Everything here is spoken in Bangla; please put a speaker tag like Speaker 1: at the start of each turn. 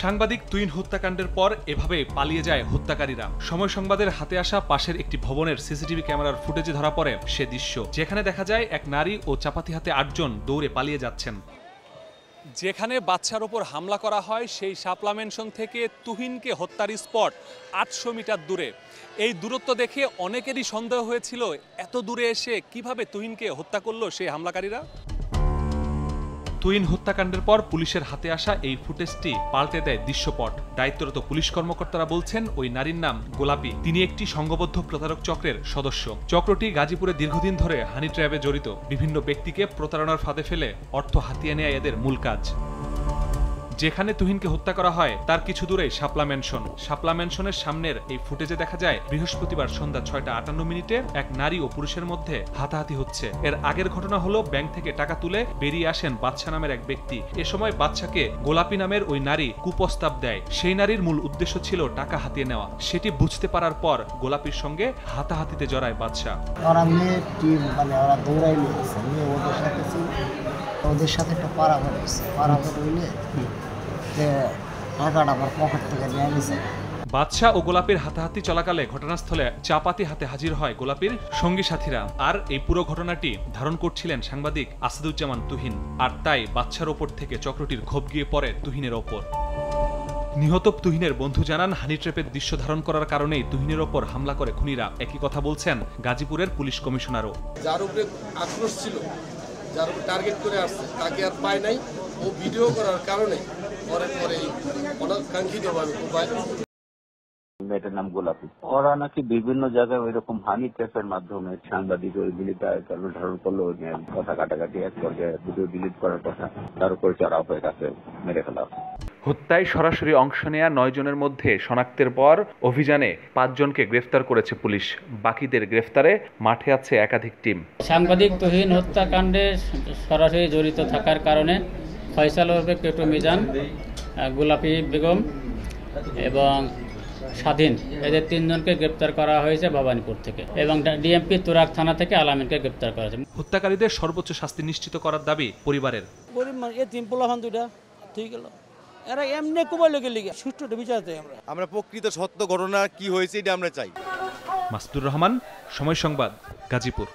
Speaker 1: সাংবাদিক তুহিন হত্যাকাণ্ডের পর এভাবে পালিয়ে যায় হত্যাকারীরা। সময় সংবাদের হাতে আসা পাশের একটি ভবনের সিসিটিভি ক্যামেরার ফুটেজে ধরা পড়ে সে দৃশ্য, যেখানে দেখা যায় এক নারী ও চাপাতি হাতে ৮ জন দৌড়ে পালিয়ে যাচ্ছেন। যেখানে বাচ্চার ওপর হামলা করা হয় সেই শাপলা ম্যানশন থেকে তুহিনকে হত্যার স্পট ৮০০ মিটার দূরে। এই দূরত্ব দেখে অনেকেরই সন্দেহ হয়েছিল এত দূরে এসে কিভাবে তুহিনকে হত্যা করলো সেই হামলাকারীরা। তুহিন হত্যাকাণ্ডের পর পুলিশের হাতে আসা এই ফুটেজটি পাল্টে দেয় দৃশ্যপট। দায়িত্বরত পুলিশ কর্মকর্তারা বলছেন ওই নারীর নাম গোলাপী। তিনি একটি সংঘবদ্ধ প্রতারক চক্রের সদস্য। চক্রটি গাজীপুরে দীর্ঘদিন ধরে হানি ট্র্যাপে জড়িত। বিভিন্ন ব্যক্তিকে প্রতারণার ফাঁদে ফেলে অর্থ হাতিয়ে নেয় এদের মূল কাজ। যেখানে তুহিনকে হত্যা করা হয় তার কিছু দূরেই শাপলা ম্যানশন। শাপলা ম্যানশনের সামনের এই ফুটেজে দেখা যায় বৃহস্পতিবার সন্ধ্যা 6:58 এক নারী ও পুরুষের মধ্যে হাতাহাতি হচ্ছে। এর আগের ঘটনা হলো ব্যাংক থেকে টাকা তুলে বেরিয়ে আসেন বাদশা নামের এক ব্যক্তি। এ সময় বাদশাকে গোলাপী নামের ওই নারী কুপ্রস্তাব দেয়। সেই নারীর মূল উদ্দেশ্য ছিল টাকা হাতিয়ে নেওয়া। সেটি বুঝতে পারার পর গোলাপীর সঙ্গে হাতাহাতিতে জড়ায় বাদশা।
Speaker 2: ওদের সাথে একটা পারাপার হয়েছে, পারাপার হইলে টাকাটা আমার পকেট থেকে নিয়ে গেছে।
Speaker 1: বাদশা ও গোলাপীর হাতাহাতি চলাকালে ঘটনাস্থলে চাপাতি হাতে হাজির হয় গোলাপীর সঙ্গী সাথীরা। আর এই পুরো ঘটনাটি ধারণ করছিলেন সাংবাদিক আসাদুজ্জামান তুহিন। আর তাই বাদশার ওপর থেকে চক্রটির ক্ষোভ গিয়ে পড়ে তুহিনের ওপর। নিহত তুহিনের বন্ধু জানান, হানি ট্র্যাপের দৃশ্য ধারণ করার কারণেই তুহিনের ওপর হামলা করে খুনিরা। একই কথা বলছেন গাজীপুরের পুলিশ কমিশনারও।
Speaker 3: যার উপরে আক্রোশ ছিল, যার উপর টার্গেট করে আসছে তাকে আর পায় নাই। ও ভিডিও করার কারণে পরে অনাকাঙ্ক্ষিতভাবে
Speaker 4: মেয়েটার নাম গোলাপী। ওরা নাকি বিভিন্ন জায়গায় ওই রকম হানি ট্র্যাপের মাধ্যমে সাংবাদিক ওইগুলি ধারণ করলো, কথা কাটাকাটি এক পর্যায়ে ভিডিও ডিলিট করার কথা, তার উপরে চড়াও হয়ে তাকে মেরে ফেলা।
Speaker 1: হত্যায় সরাসরি অংশ নেয়া 9 জনের মধ্যে শনাক্তের পর অভিযানে 5 জনকে গ্রেফতার করেছে পুলিশ। বাকিদের গ্রেফতারে মাঠে আছে একাধিক টিম।
Speaker 5: সাংবাদিক তুহিন হত্যাকাণ্ডে সরাসরি জড়িত থাকার কারণে ফয়সাল ওরফে পেটু মিজান, গোলাপী বেগম এবং স্বাধীন, এদের 3 জনকে গ্রেপ্তার করা হয়েছে ভবানীপুর থেকে, এবং ডিএমপি তুরাগ থানা থেকে আলামিনকে গ্রেপ্তার করা হয়েছে।
Speaker 1: হত্যাকারীদের সর্বোচ্চ শাস্তি নিশ্চিত করার দাবি পরিবারের।
Speaker 6: এরা এমনি কোবাইলে গেলে সুষ্ঠুটা বিচার চাই
Speaker 7: আমরা প্রকৃত সত্য ঘটনা কি হয়েছে এটা আমরা চাই।
Speaker 1: মাসুদুর রহমান, সময় সংবাদ, গাজীপুর।